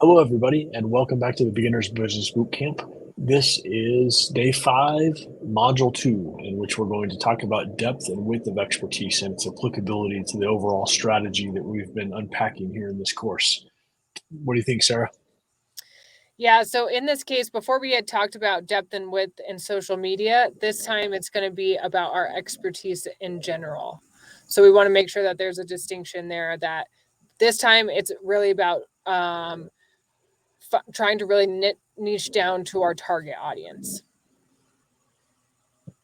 Hello, everybody, and welcome back to the Beginner's Business Bootcamp. This is day 5, module 2, in which we're going to talk about depth and width of expertise and its applicability to the overall strategy that we've been unpacking here in this course. What do you think, Sarah? Yeah, so in this case, before we had talked about depth and width in social media, this time it's going to be about our expertise in general. So we want to make sure that there's a distinction there, that this time it's really about trying to really niche down to our target audience.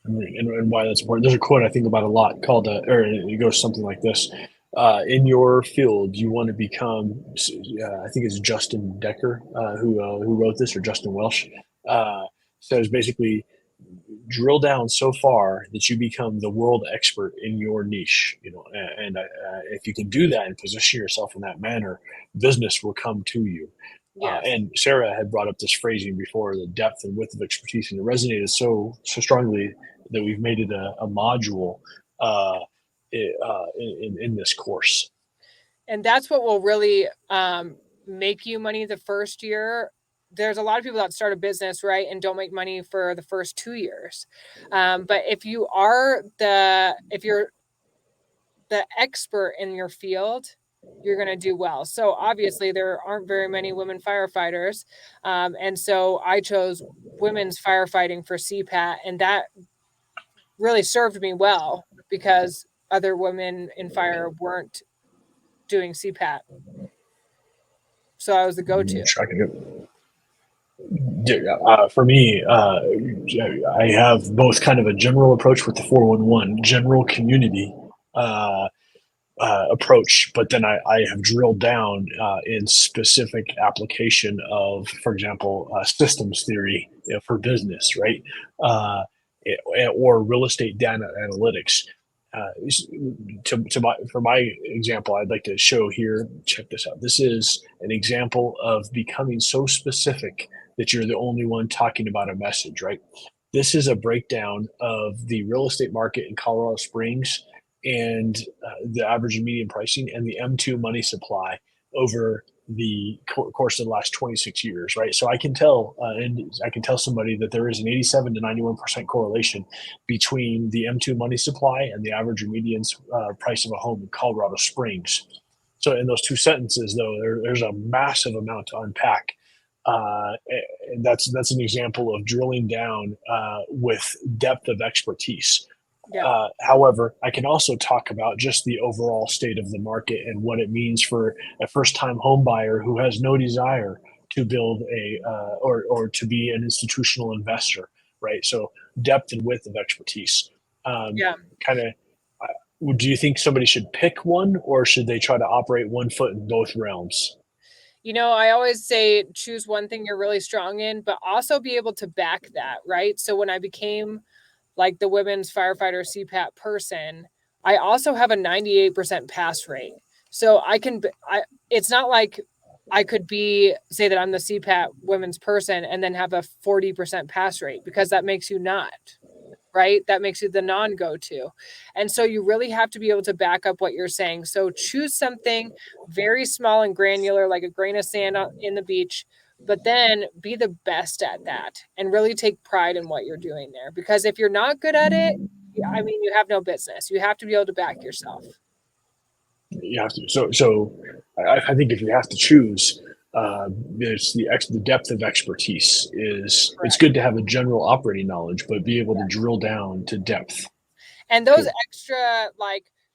And why that's important. There's a quote I think about a lot called, or it goes something like this. In your field, you want to become, I think it's Justin Decker who wrote this, or Justin Welsh, says basically, drill down so far that you become the world expert in your niche. And if you can do that and position yourself in that manner, business will come to you. Yes. And Sarah had brought up this phrasing before, the depth and width of expertise, and it resonated so strongly that we've made it a module in this course. And that's what will really make you money the first year. There's a lot of people that start a business, right, and don't make money for the first 2 years. But if you're the expert in your field, you're going to do well. So obviously there aren't very many women firefighters. And so I chose women's firefighting for CPAT, and that really served me well because other women in fire weren't doing CPAT. So I was the go-to. For me, I have both kind of a general approach with the 411, general community approach, but then I have drilled down in specific application of, for example, systems theory, for business, right? Or real estate data analytics. For my example, I'd like to show here, check this out. This is an example of becoming so specific that you're the only one talking about a message, right? This is a breakdown of the real estate market in Colorado Springs and the average and median pricing and the M2 money supply over the course of the last 26 years, right? So I can tell, and I can tell somebody that there is an 87 to 91% correlation between the M2 money supply and the average or median price of a home in Colorado Springs. So in those two sentences, though, there's a massive amount to unpack. And that's an example of drilling down with depth of expertise. Yeah. However, I can also talk about just the overall state of the market and what it means for a first-time home buyer who has no desire to build or to be an institutional investor, right? So depth and width of expertise. Yeah. Kind of. Do you think somebody should pick one, or should they try to operate one foot in both realms? I always say choose one thing you're really strong in, but also be able to back that, right? So when I became like the women's firefighter CPAT person, I also have a 98% pass rate. So it's not like I could say that I'm the CPAT women's person and then have a 40% pass rate, because that makes you not, right? That makes you the non-go-to. And so you really have to be able to back up what you're saying. So choose something very small and granular, like a grain of sand in the beach, but then be the best at that and really take pride in what you're doing there. Because if you're not good at it, I mean, you have no business. You have to be able to back yourself. You have to. So I think if you have to choose, there's the depth of expertise is. Correct. It's good to have a general operating knowledge, but be able to drill down to depth. And those extra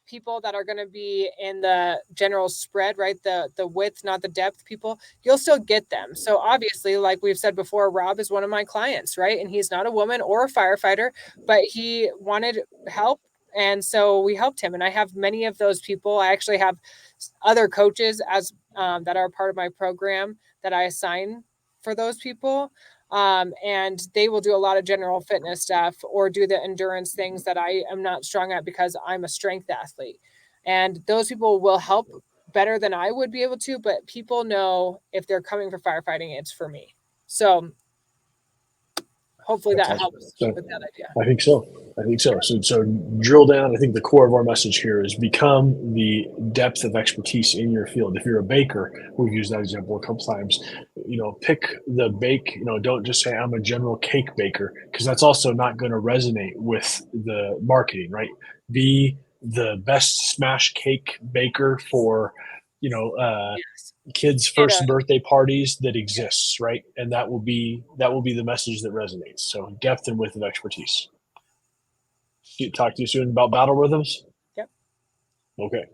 people that are going to be in the general spread, right? The width, not the depth people, you'll still get them. So obviously, like we've said before, Rob is one of my clients, right? And he's not a woman or a firefighter, but he wanted help. And so we helped him. And I have many of those people. I actually have other coaches that are part of my program that I assign for those people. And they will do a lot of general fitness stuff or do the endurance things that I am not strong at because I'm a strength athlete. And those people will help better than I would be able to, but people know if they're coming for firefighting, it's for me. So hopefully That's that awesome. helps So with that idea. I think so. I think so. So drill down. I think the core of our message here is become the depth of expertise in your field. If you're a baker, we've used that example a couple times. Pick the bake. Don't just say I'm a general cake baker, because that's also not going to resonate with the marketing, right? Be the best smash cake baker for Yes. kids' Get first a birthday parties that exists, right? And that will be the message that resonates. So depth and width of expertise. Talk to you soon about battle rhythms. Yep. Okay.